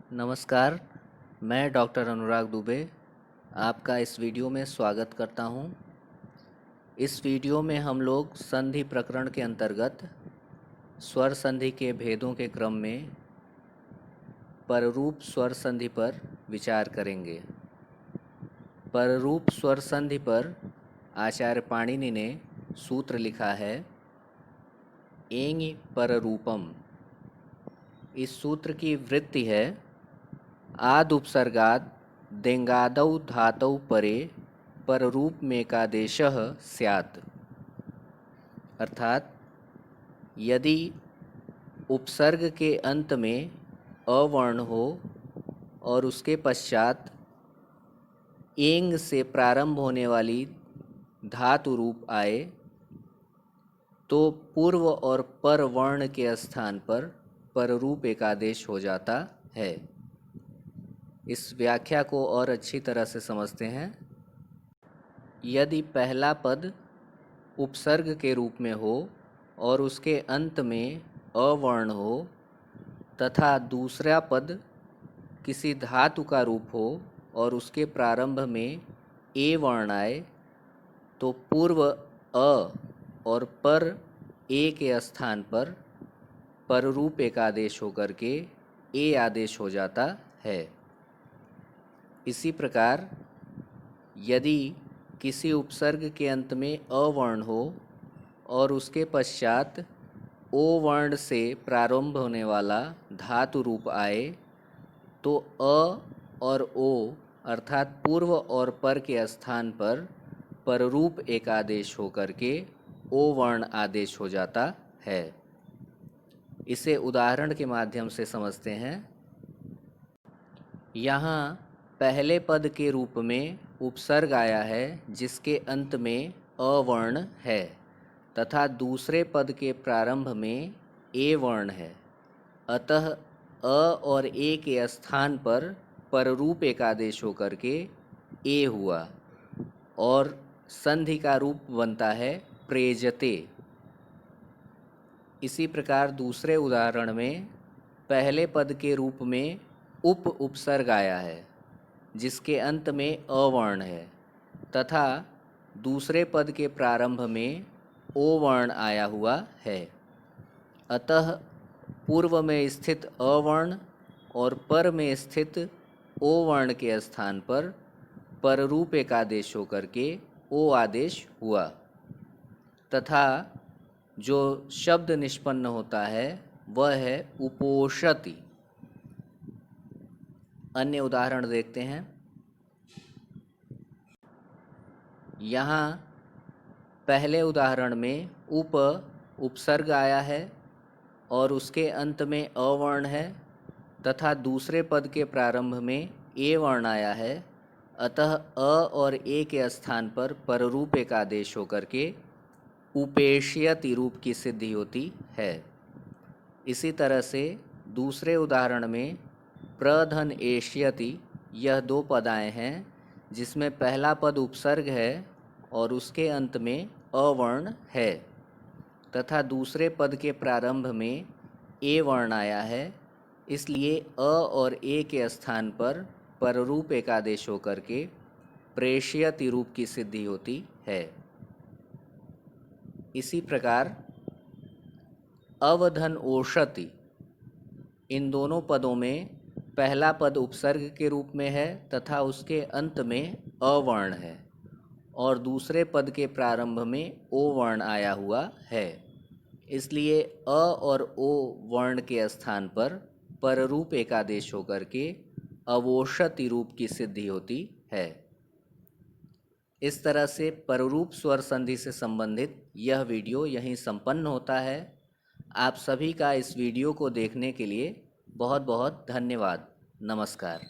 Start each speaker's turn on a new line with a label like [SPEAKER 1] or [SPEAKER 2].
[SPEAKER 1] नमस्कार, मैं डॉक्टर अनुराग दुबे आपका इस वीडियो में स्वागत करता हूं। इस वीडियो में हम लोग संधि प्रकरण के अंतर्गत स्वर संधि के भेदों के क्रम में पररूप स्वर संधि पर विचार करेंगे। पररूप स्वर संधि पर आचार्य पाणिनि ने सूत्र लिखा है एङि पररूपम। इस सूत्र की वृत्ति है आद उपसर्गाद देंगादौ धातौ परे पररूप मेकादेशः स्यात्। अर्थात यदि उपसर्ग के अंत में अवर्ण हो और उसके पश्चात एंग से प्रारंभ होने वाली धातु रूप आए तो पूर्व और पर वर्ण के स्थान पर पररूप एकादेश हो जाता है। इस व्याख्या को और अच्छी तरह से समझते हैं। यदि पहला पद उपसर्ग के रूप में हो और उसके अंत में अवर्ण हो तथा दूसरा पद किसी धातु का रूप हो और उसके प्रारंभ में ए वर्ण आए तो पूर्व अ और पर ए के स्थान पर पररूप एकादेश होकर के ए आदेश हो जाता है। इसी प्रकार यदि किसी उपसर्ग के अंत में अवर्ण हो और उसके पश्चात ओ वर्ण से प्रारंभ होने वाला धातु रूप आए तो अ और ओ अर्थात पूर्व और पर के स्थान पर पररूप एकादेश होकर के ओ वर्ण आदेश हो जाता है। इसे उदाहरण के माध्यम से समझते हैं। यहाँ पहले पद के रूप में उपसर्ग आया है जिसके अंत में अवर्ण है तथा दूसरे पद के प्रारंभ में ए वर्ण है। अतः अ और ए के स्थान पर पररूप एकादेश होकर के ए हुआ और संधि का रूप बनता है प्रेजते। इसी प्रकार दूसरे उदाहरण में पहले पद के रूप में उपसर्ग आया है जिसके अंत में अवर्ण है तथा दूसरे पद के प्रारंभ में ओ वर्ण आया हुआ है। अतः पूर्व में स्थित अवर्ण और पर में स्थित ओ वर्ण के स्थान पर पररूप एकादेश होकर के ओ आदेश हुआ तथा जो शब्द निष्पन्न होता है वह है उपोषति। अन्य उदाहरण देखते हैं। यहाँ पहले उदाहरण में उपसर्ग आया है और उसके अंत में अवर्ण है तथा दूसरे पद के प्रारंभ में ए वर्ण आया है। अतः अ और ए के स्थान पर पररूप एकादेश होकर के उपेक्ष्यति रूप की सिद्धि होती है। इसी तरह से दूसरे उदाहरण में प्रधन एष्यति यह दो पद आए हैं जिसमें पहला पद उपसर्ग है और उसके अंत में अवर्ण है तथा दूसरे पद के प्रारंभ में ए वर्ण आया है। इसलिए अ और ए के स्थान पर पररूप एकादेश होकर के प्रेष्यति रूप की सिद्धि होती है। इसी प्रकार अवधन ओषति, इन दोनों पदों में पहला पद उपसर्ग के रूप में है तथा उसके अंत में अवर्ण है और दूसरे पद के प्रारंभ में ओ वर्ण आया हुआ है। इसलिए अ और ओ वर्ण के स्थान पर पररूप एकादेश होकर के अवोषति रूप की सिद्धि होती है। इस तरह से पररूप स्वर संधि से संबंधित यह वीडियो यहीं संपन्न होता है। आप सभी का इस वीडियो को देखने के लिए बहुत बहुत धन्यवाद। नमस्कार।